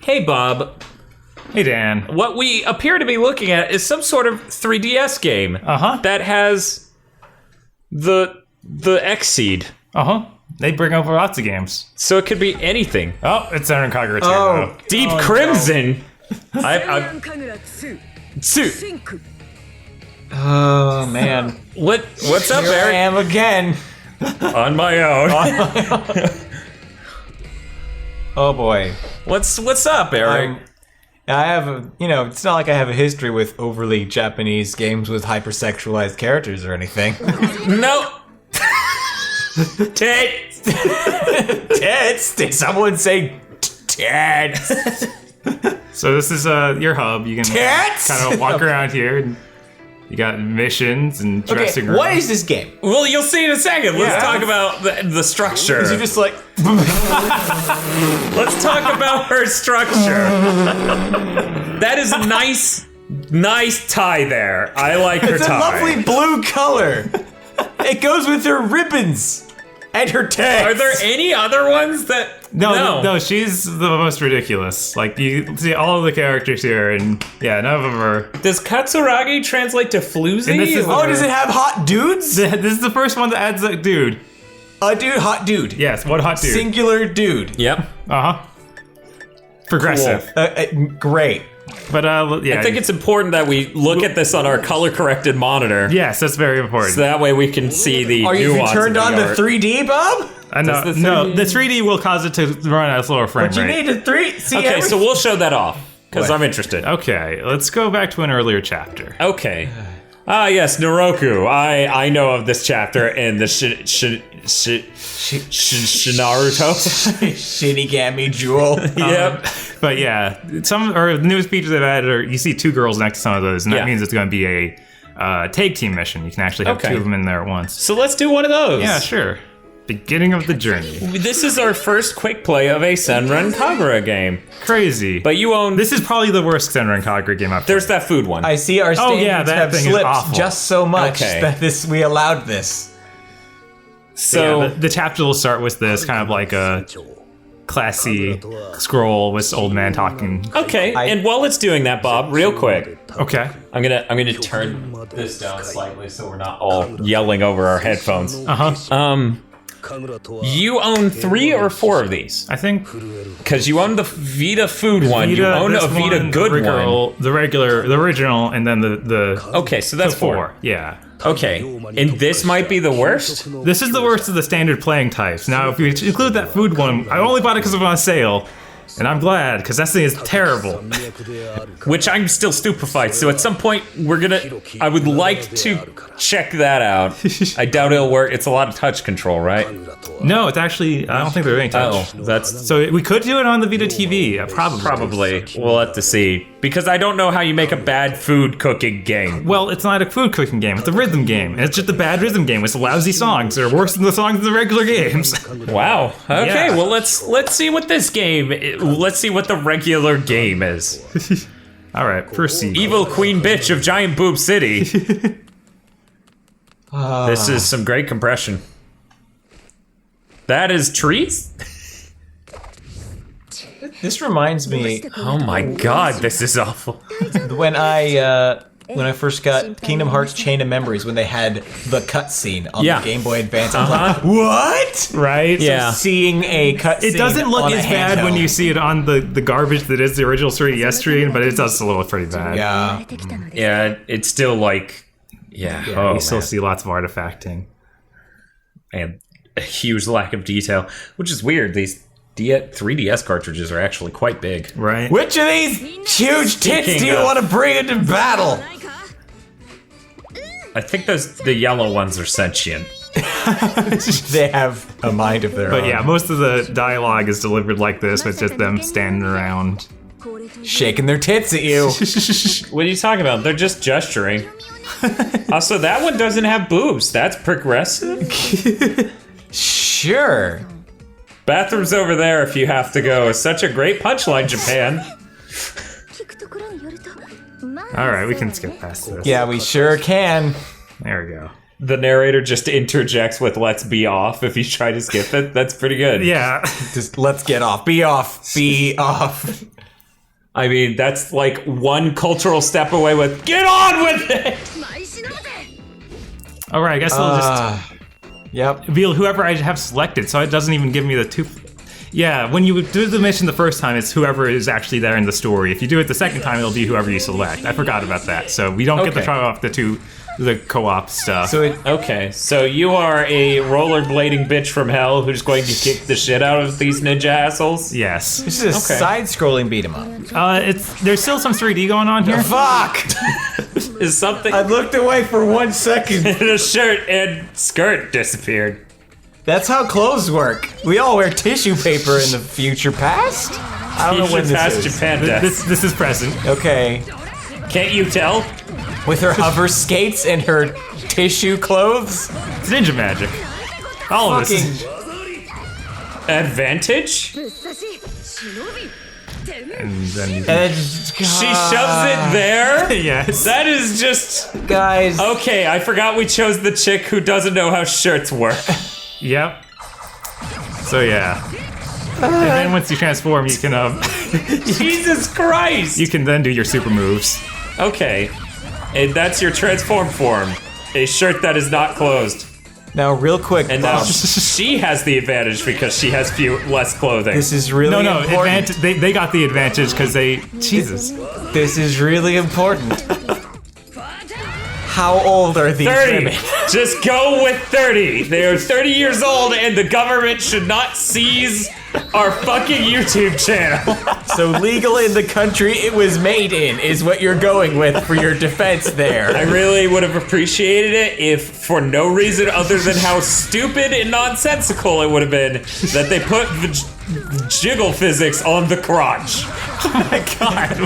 Hey, Bob. Hey, Dan. What we appear to be looking at is some sort of 3DS game that has the X-Seed. They bring over lots of games. So it could be anything. Oh, it's Senran Kagura too. Oh, Deep Crimson. Oh man. What's up, Here Eric? I am again. On my own. Oh boy. What's up, Eric? I have it's not like I have a history with overly Japanese games with hypersexualized characters or anything. No. Tits. Tits? Did someone say tits? So this is your hub. You can Tits? kind of walk around here. And you got missions and dressing rooms. What is this game? Well, you'll see in a second. Let's talk about the structure. Is it just like Let's talk about her structure. That is a nice tie there. I like her it's tie. a lovely blue color. It goes with her ribbons and her tits. Are there any other ones that... No, she's the most ridiculous. Like, you see all of the characters here, and yeah, none of them are... Does Katsuragi translate to floozy? And this is does it have hot dudes? This is the first one that adds a dude. A dude, hot dude. Yes, one hot dude. Singular dude. Yep. Progressive. Great. But yeah. I think it's important that we look at this on our color-corrected monitor. Yes, that's very important. So that way we can see the Are you nuance turned of on the art. 3D, Bob? No, the 3D will cause it to run at a slower frame But you rate. need a 3. See Okay, so we'll show that off, because What? I'm interested. Okay, let's go back to an earlier chapter. Okay. Ah, yes, Naroku. I know of this chapter in the Shinaruto. Shinigami Jewel. Yep. But yeah, some or the newest features they've added are you see two girls next to some of those, and that means it's going to be a tag team mission. You can actually have two of them in there at once. So let's do one of those. Yeah, sure. Beginning of the journey. This is our first quick play of a Senran Kagura game. Crazy. But you own... This is probably the worst Senran Kagura game I've played. There's that food one. I see our standards that have thing is slipped awful. just so much Okay. that we allowed this. So... Yeah, the chapter will start with this kind of like a classy scroll with old man talking. Okay, and while it's doing that, Bob, real quick, Okay. I'm gonna turn this down slightly so we're not all yelling over our headphones. You own 3 or 4 of these? I think Because you own the Vita food one, you own a Vita good one. the original, and then the Okay, so that's 4. Yeah. Okay, and this might be the worst? This is the worst of the standard playing types. Now, if you include that food one, I only bought it because it was on sale. And I'm glad, because that thing is terrible. Which I'm still stupefied, so at some point I would like to check that out. I doubt it'll work. It's a lot of touch control, right? No, it's actually, I don't think there's any touch. Oh, that's... So we could do it on the Vita TV, probably. Probably. We'll have to see. Because I don't know how you make a bad food cooking game. Well, it's not a food cooking game, it's a rhythm game. And it's just a bad rhythm game with lousy songs. They're worse than the songs in the regular games. Wow. Okay, Yeah. well let's see what this game... Let's see what the regular game is. Alright, proceed. Evil Queen Bitch of Giant Boob City. This is some great compression. That is trees? This reminds me Oh my god, this is awful. when I first got Kingdom Hearts Chain of Memories when they had the cutscene on the Game Boy Advance. I was like, what? Right? Yeah. Seeing a cutscene. It doesn't look on a as bad when handheld. you see it on the garbage that is the original 3DS screen, but it does look pretty bad. Yeah. Yeah, it's still like... Yeah, You still see lots of artifacting. And a huge lack of detail, which is weird. These 3DS cartridges are actually quite big. Right? Which of these huge tits do you want to bring into battle? I think the yellow ones are sentient. They have a mind of their own. But yeah, most of the dialogue is delivered like this, with just them standing around. Shaking their tits at you. What are you talking about? They're just gesturing. Also, that one doesn't have boobs. That's progressive. Sure. Bathroom's over there if you have to go. It's such a great punchline, Japan. Alright, we can skip past this. Yeah, we sure can. There we go. The narrator just interjects with "Let's be off" if you try to skip it. That's pretty good. Yeah. Just let's get off. Be off. Be off. I mean, that's like one cultural step away with get on with it! All right, I guess I'll just Yep. reveal whoever I have selected, so it doesn't even give me the two. Yeah, when you do the mission the first time, it's whoever is actually there in the story. If you do it the second time, it'll be whoever you select. I forgot about that, so we don't get to try off the co-op stuff. Okay, so you are a rollerblading bitch from hell who's going to kick the shit out of these ninja assholes? Yes. This is a side-scrolling beat 'em up. There's still some 3D going on here. Fuck! Is something... I looked away for 1 second. And a shirt and skirt disappeared. That's how clothes work. We all wear tissue paper in the future past? I don't know when this past is. Japan death. This is present. Okay. Can't you tell? With her hover skates and her tissue clothes? It's ninja magic. All of this. Advantage? And then She shoves it there? yes. That is just... Guys. Okay, I forgot we chose the chick who doesn't know how shirts work. Yep. So yeah. And then once you transform, you can Jesus Christ! you can then do your super moves. Okay. And that's your transform form. A shirt that is not closed. Now, real quick, And now she has the advantage because she has less clothing. this is really No, important. they got the advantage because Jesus. This is really important. How old are these 30. women? Just go with 30. They are 30 years old and the government should not seize our fucking YouTube channel. So legal in the country it was made in is what you're going with for your defense there. I really would have appreciated it if, for no reason other than how stupid and nonsensical it would have been, that they put jiggle physics on the crotch. Oh my god.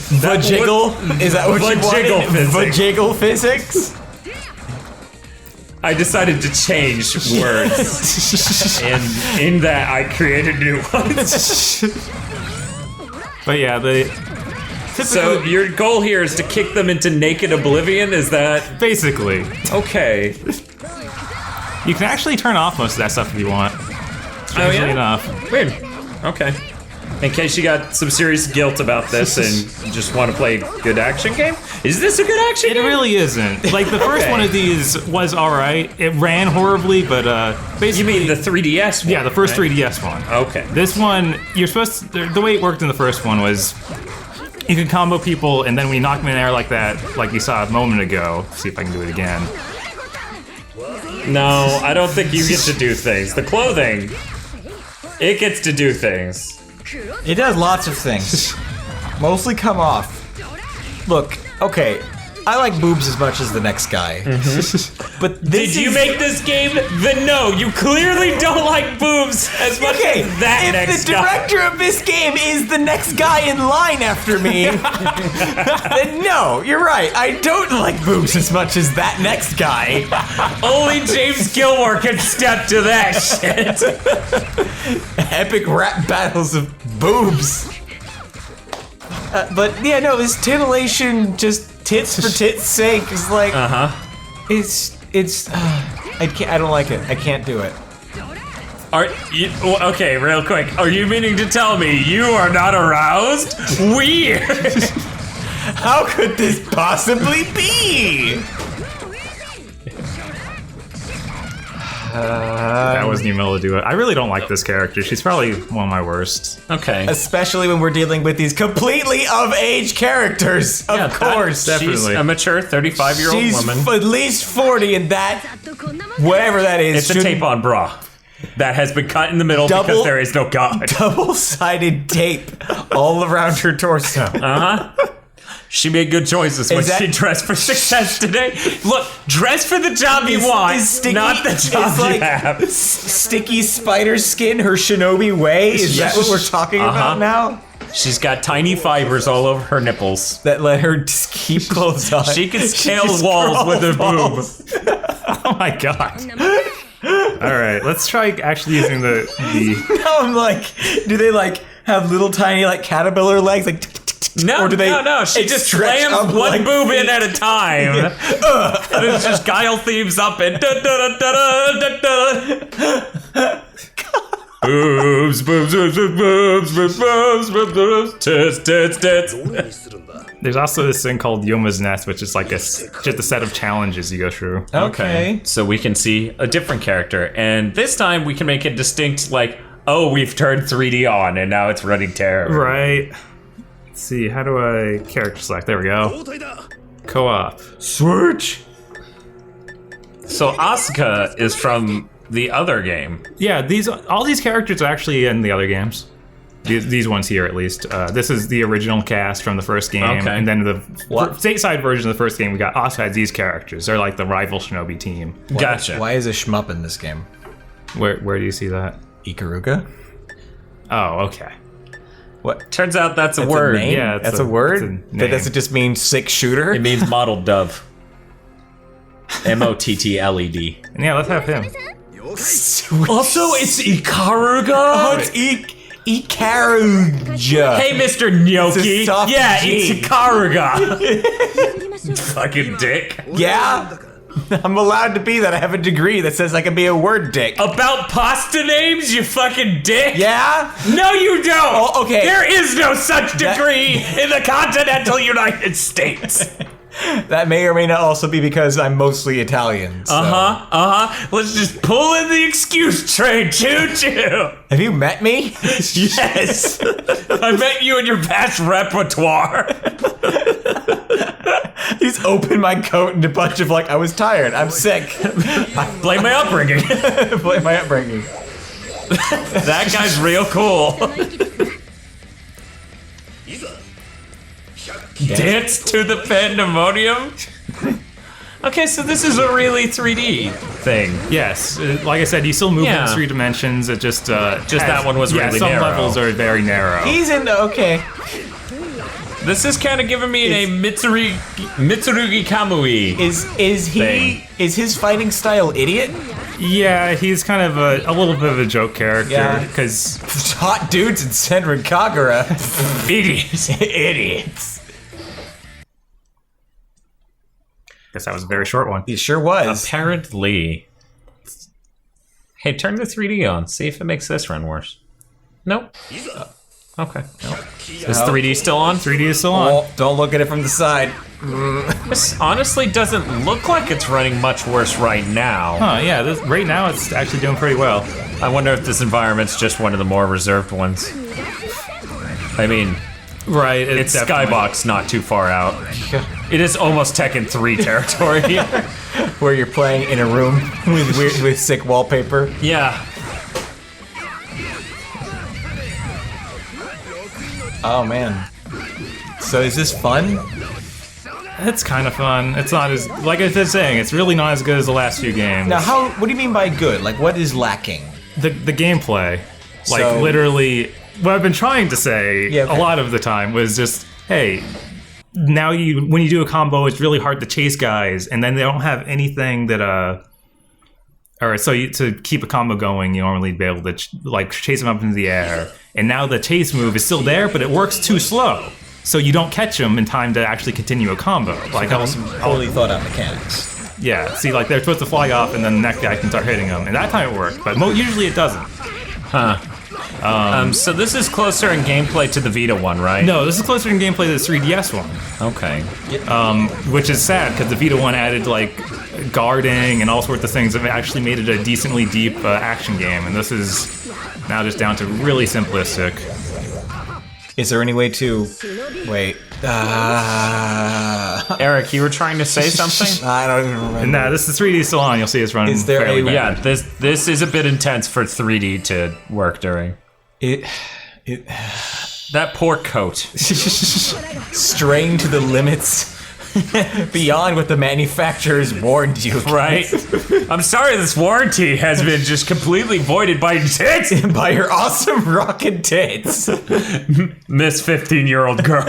Vajiggle? Is that what you Vajiggle wanted? physics. Vajiggle physics? I decided to change words, and in that I created new ones. But yeah, So your goal here is to kick them into naked oblivion, is that? basically, Okay. you can actually turn off most of that stuff if you want. Strangely enough. Weird. Okay. In case you got some serious guilt about this and you just want to play a good action game? Is this a good action It game? really isn't. Like the first one of these was alright. It ran horribly, but basically. You mean the 3DS one? Yeah, the first right? 3DS one. Okay. This one, you're supposed to, the way it worked in the first one was you can combo people, and then when you knock them in the air like that, like you saw a moment ago, see if I can do it again. No, I don't think you get to do things. The clothing, it gets to do things. It does lots of things. Mostly come off. Look, okay, I like boobs as much as the next guy. But this Did you make this game? Then no, you clearly don't like boobs as much Okay, as that if next the guy. director of this game is the next guy in line after me, then no, you're right. I don't like boobs as much as that next guy. Only James Gilmore can step to that shit. Epic rap battles of boobs. But yeah, no, this titillation, just tits for tits' sake, is like, it's. I don't like it. I can't do it. Are you, okay, real quick. Are you meaning to tell me you are not aroused? Weird. How could this possibly be? That wasn't even able to do it. I really don't like this character. She's probably one of my worst. Okay. Especially when we're dealing with these completely of age characters. Of course. She's definitely. a mature 35-year-old She's woman. at least 40, and that, whatever that is, It's a tape-on bra that has been cut in the middle because there is no God. double-sided tape all around her torso. She made good choices when she dressed for success today. Look, dress for the job you want, not the job you have. Sticky spider skin, her shinobi way? Is that what we're talking about now? She's got tiny fibers all over her nipples. That let her just keep clothes on. She can scale just walls with her crawls. boob. Oh my god. Alright, let's try actually using the Now I'm like, do they like have little tiny like caterpillar legs? Like, No, or do they no. She just stretch slams up one like boob in feet? at a time. And it's just Guile Thieves up and da da da da da da. Boobs, boobs, boobs, boobs, boobs, boobs, boobs, boobs, tits, tits, tits. There's also this thing called Yoma's Nest, which is like just a set of challenges you go through. Okay. So we can see a different character, and this time we can make it distinct, like, oh, we've turned 3D on, and now it's running terrible. Right. Let's see, how do I character select? There we go. Co-op. Switch. So Asuka is from the other game. Yeah, all these characters are actually in the other games. These ones here, at least. This is the original cast from the first game, Okay. and then the stateside version of the first game, we got Asuka has these characters. They're like the rival shinobi team. Gotcha. Why is a shmup in this game? Where do you see that? Ikaruga? Oh, okay. What? Turns out that's a That's word. A name? Yeah, that's a word? That doesn't just mean sick shooter? It means mottled dove. MOTTLED. And yeah, let's have him. Also, it's Ikaruga. Oh, it's Ikaruga. Hey, Mr. Gnocchi. It's a soft Yeah, G. it's Ikaruga. Fucking dick. Yeah? I'm allowed to be that. I have a degree that says I can be a word dick. About pasta names, you fucking dick. Yeah? No, you don't. Oh, okay. There is no such degree in the continental United States. That may or may not also be because I'm mostly Italian. So. Let's just pull in the excuse train. Choo choo. Have you met me? Yes. I met you in your past repertoire. He's opened my coat and a bunch of I was tired. I'm sick. Blame my upbringing. Blame my upbringing. That guy's real cool. Dance to the pandemonium? Okay, so this is a really 3D thing. Yes, like I said, you still move Yeah. in 3 dimensions. It just that one was really some narrow. levels are very narrow. He's in the, okay. This is kind of giving me a Mitsurugi Kamui. Is Thing. his fighting style idiot? Yeah, he's kind of a little bit of a joke character Yeah. because Hot dudes in Senran Kagura. Idiots. Idiots. guess that was a very short one. He sure was. Apparently. Hey, turn the 3D on. See if it makes this run worse. Nope. Okay. Nope. Is 3D still on? 3D is still on. Oh, don't look at it from the side. This honestly doesn't look like it's running much worse right now. Huh, yeah, right now it's actually doing pretty well. I wonder if this environment's just one of the more reserved ones. I mean, Right, it's definitely- Skybox not too far out. It is almost Tekken 3 territory here. Where you're playing in a room with weird, with sick wallpaper. Yeah. Oh man. So is this fun? It's kind of fun. It's not as, like I was saying, it's really not as good as the last few games. Now, what do you mean by good? Like, what is lacking? The gameplay, like So- literally, what I've been trying to say Yeah, okay. a lot of the time was just, hey, now when you do a combo, it's really hard to chase guys, and then they don't have anything that to keep a combo going, you normally be able to chase them up into the air, and now the chase move is still there, but it works too slow, so you don't catch them in time to actually continue a combo. Like That was some poorly thought out mechanics. yeah, see, like they're supposed to fly off, and then the next guy can start hitting them, and that time it worked, but usually it doesn't. Huh. So this is closer in gameplay to the Vita one, right? No, this is closer in gameplay to the 3DS one. Okay. Which is sad because the Vita one added like guarding and all sorts of things that actually made it a decently deep action game, and this is now just down to really simplistic. Is there any way to wait? Eric, you were trying to say something? I don't even remember. And nah, this is 3D still on. You'll see it's running. Is there fairly a- bad. Yeah, this is a bit intense for 3D to work during. That poor coat. Strained to the limits beyond what the manufacturers warned you. Right? I'm sorry this warranty has been just completely voided by tits. By your awesome rockin' tits. Miss 15-year-old girl.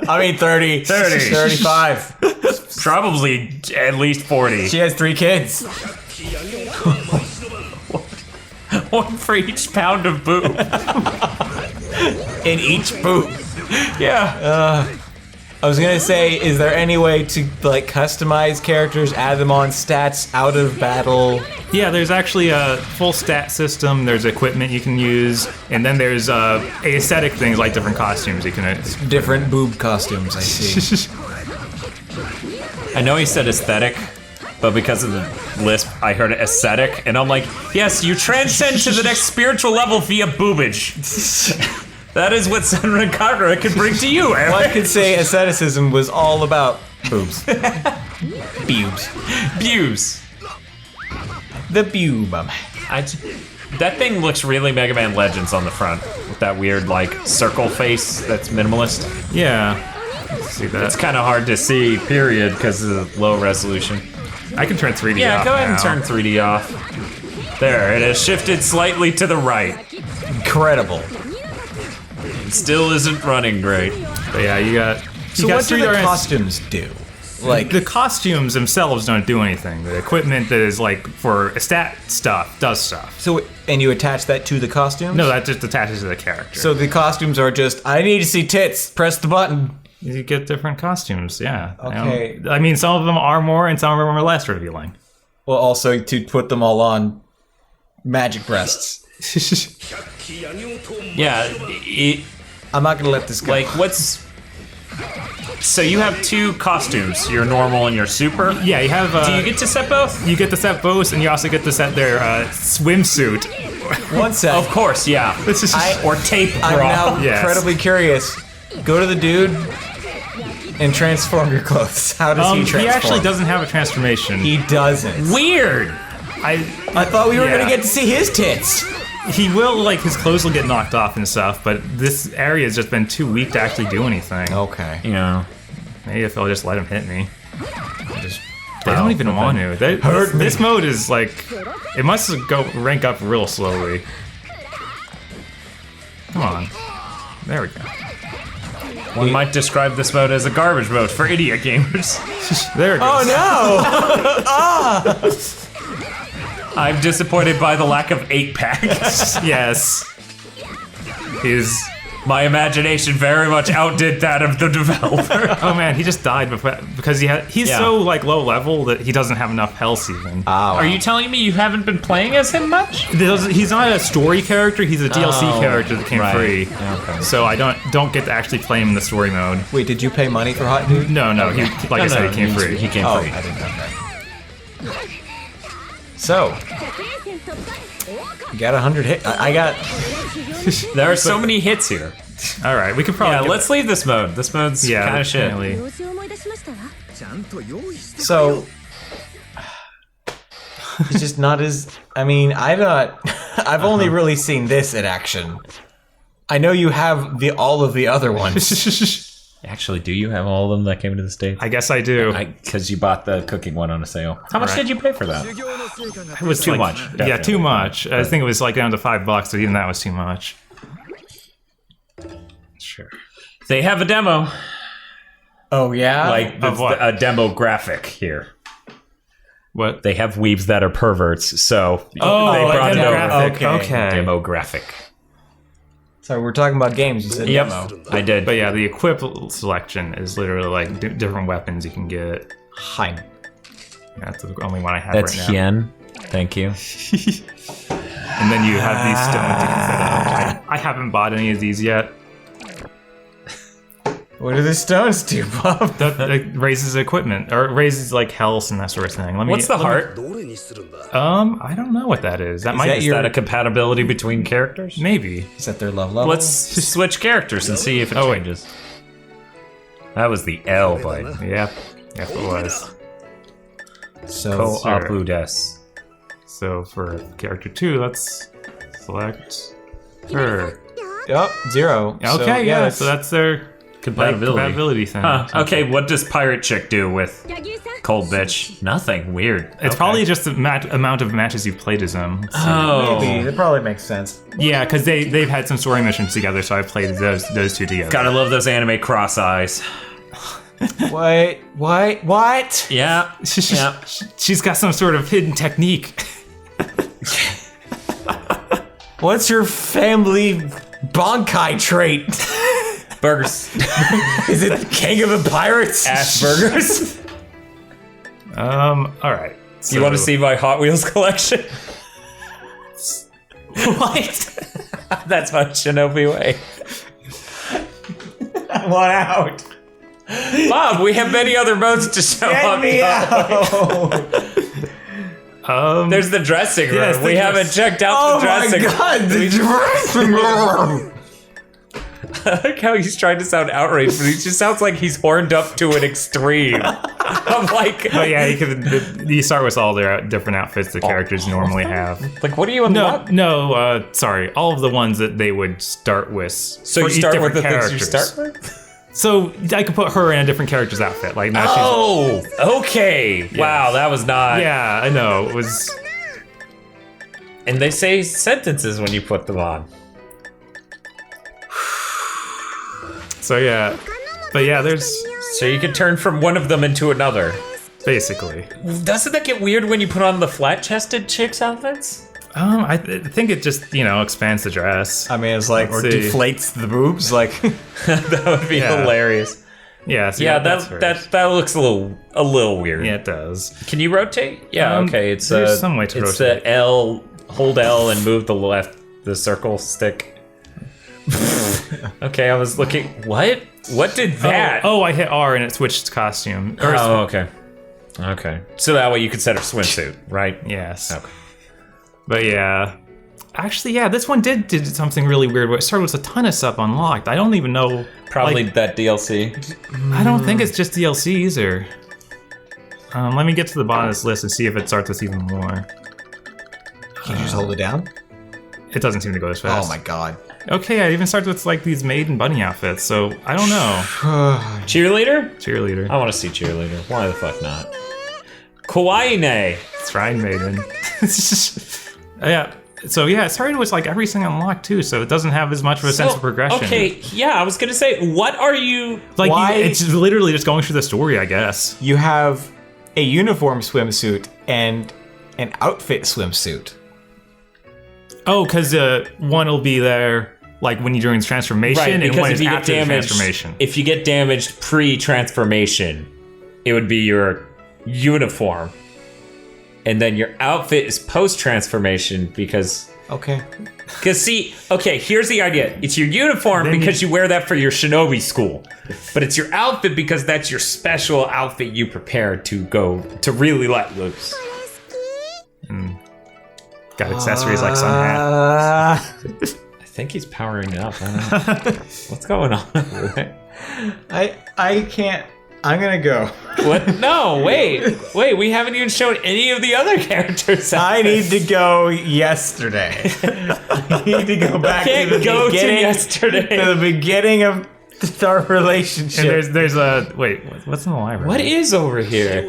I mean 30. 35. Probably at least 40. She has 3 kids. One for each pound of boob. In each boot. Yeah. I was gonna say, is there any way to like customize characters, add them on stats out of battle? Yeah, there's actually a full stat system. There's equipment you can use, and then there's aesthetic things like different costumes you can. Different boob costumes, I see. I know he said aesthetic, but because of the lisp, I heard aesthetic, and I'm like, yes, you transcend to the next spiritual level via boobage. That is what Senran Kagura can bring to you, Eric. One could say asceticism was all about boobs. Bubes. Bubes. The bube. That thing looks really Mega Man Legends on the front, with that weird, like, circle face that's minimalist. Yeah, let's see that. It's kind of hard to see, period, because of the low resolution. I can turn 3D off. Yeah, go ahead and now. turn 3D off. There, it has shifted slightly to the right. Incredible. It still isn't running great. But yeah, you got. So what do the costumes do? Like The costumes themselves don't do anything. The equipment that is like for stat stuff does stuff. so, and you attach that to the costumes? No, that just attaches to the character. So the costumes are just, I need to see tits. Press the button. You get different costumes, yeah. Okay. I mean, some of them are more and some of them are less revealing. Well, also to put them all on magic breasts. Yeah, I'm not gonna let this go. like, what's... So you have two costumes, your normal and your super? Yeah, you have. Do you get to set both? You get to set both, and you also get to set their swimsuit. One sec. Of course, yeah. Or tape I'm bra. now Yes. incredibly curious. Go to the dude and transform your clothes. How does he transform? He actually doesn't have a transformation. He doesn't. Weird! I thought we were Yeah. gonna get to see his tits. He will, like, his clothes will get knocked off and stuff, but this area has just been too weak to actually do anything. Okay. Yeah. Maybe if I'll just let him hit me. Just They don't even want to. They, Hurt me. this mode is like, it must go rank up real slowly. Come on. There we go. One might describe this mode as a garbage mode for idiot gamers. There it goes. Oh no! I'm disappointed by the lack of 8-pack. Yes. He's. My imagination very much outdid that of the developer. Oh man, he just died because he's Yeah. so like low level that he doesn't have enough health even. Are you telling me you haven't been playing as him much? He's not a story character. He's a DLC character that came right. free. Okay. So I don't get to actually play him in the story mode. Wait, did you pay money for Hot Dude? No, he like I said, he came free. He came Oh, free. I didn't know that. So, you got 100 hit. I got. There are so many hits here. All right, we could probably. Yeah, get let's leave this mode. This mode's kind of shit. definitely. So, it's just not as. I mean, I've only really seen this in action. I know you have all of the other ones. Actually, do you have all of them that came to the States? I guess I do. Because you bought the cooking one on a sale. How much Right. did you pay for that? It was too like- much, Yeah, definitely. too much. I think it was like down to $5, so even that was too much. Sure. They have a demo, Oh yeah. like Of what? a demo graphic here. What? They have weebs that are perverts, so they Oh, brought it over. demographic. Okay. Demo graphic. Sorry, we're talking about games. You said Yep, demo. I did. But yeah, the equip selection is literally like different weapons you can get. Hein. That's the only one I have That's right now. Hien. Thank you. And then you have these stones you can set up. I haven't bought any of these yet. What do the stones do, Bob? That raises equipment or raises like health and that sort of thing. What's the heart? I don't know what that is. That might that be Is that a compatibility between characters? maybe. Is that their love level? Let's switch characters and see if it changes. That was the L button. Yep. Yep, it was. So Apu des. So for character 2, let's select her. Yep, 0. Okay, So, yeah. So that's their compatibility thing. Huh. Okay, what does Pirate Chick do with Cold Bitch? Nothing. Weird. It's probably just the amount of matches you've played as them. Oh. maybe that probably makes sense. Yeah, because they've had some story missions together, so I've played those two together. Gotta love those anime cross eyes. Wait, what? Yeah. Yeah. She's got some sort of hidden technique. What's your family Bonkai trait? Burgers. Is it the King of the Pirates? Ash burgers. All right. You want to So- see my Hot Wheels collection? What? That's my Shinobi way. I want out. Bob, we have many other modes to show Get up. me out. There's the dressing room. Yes, We haven't checked out Oh the dressing my god, the dressing room. I like how he's trying to sound outraged, but he just sounds like he's horned up to an extreme. I'm like, But yeah, you start with all their different outfits the characters normally have. like, what do you unlock? Sorry. All of the ones that they would start with. So for you each start with the different things you characters. start with? So I could put her in a different character's outfit. Like now Oh, okay. Wow, that was not. yeah, I know. It was. And they say sentences when you put them on. So yeah. But yeah, there's So you can turn from one of them into another. basically. Doesn't that get weird when you put on the flat-chested chicks' outfits? I think it just, expands the dress. I mean, it's like, or Let's see. deflates the boobs, like. That would be Yeah. hilarious. Yeah, so Yeah, that's first. that looks a little weird. Yeah, it does. Can you rotate? Yeah, okay. It's there's some way to it's rotate. the L. Hold L and move the circle stick. Okay, I was looking. What? What did that? Oh, I hit R and it switched costume. Or Oh, okay. Okay. So that way you could set her swimsuit, right? yes. Okay. But yeah. Actually, yeah, this one did something really weird where it started with a ton of stuff unlocked. I don't even know. Probably like, that DLC. I don't think it's just DLC either. Let me get to the bottom of this list and see if it starts with even more. Can you just hold it down? It doesn't seem to go as fast. Oh my god. Okay, I even started with like these maid and bunny outfits, so I don't know. Cheerleader? Cheerleader. I want to see cheerleader. Why the fuck not? Kawaii-ne. Shrine maiden. Yeah. So yeah, it started with like everything unlocked too, so it doesn't have as much of a sense of progression. Okay, yeah, I was gonna say, what are you? Like Why- it's just literally just going through the story, I guess. You have a uniform swimsuit and an outfit swimsuit. Oh, because one will be there like when you're doing transformation, Right, and because one if is you get after the damaged, transformation. if you get damaged pre-transformation, it would be your uniform, and then your outfit is post-transformation because Okay. see, okay, here's the idea: it's your uniform Then because you wear that for your shinobi school, but it's your outfit because that's your special outfit you prepared to go to really let loose. Got accessories like sun hat. I think he's powering it up. I don't know. What's going on over there? I can't. I'm gonna go. What? No, wait. We haven't even shown any of the other characters. I need to go yesterday. I need to go back Can't to the go to beginning. yesterday. To the beginning of our relationship. And there's a wait. What's in the library? What is over here?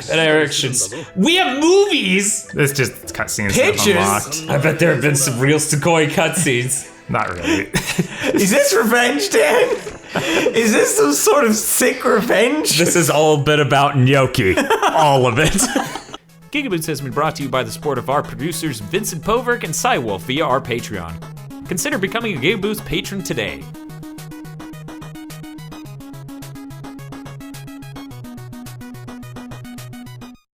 Directions. We have movies. It's just cutscenes Pictures? unlocked. I bet there have been some real Sugoi cutscenes. Not really. Is this revenge, Dan? Is this some sort of sick revenge? This is all a bit about Gnocchi. All of it. GigaBoots has been brought to you by the support of our producers Vincent Poverk and Cywolf via our Patreon. Consider becoming a GigaBoots patron today.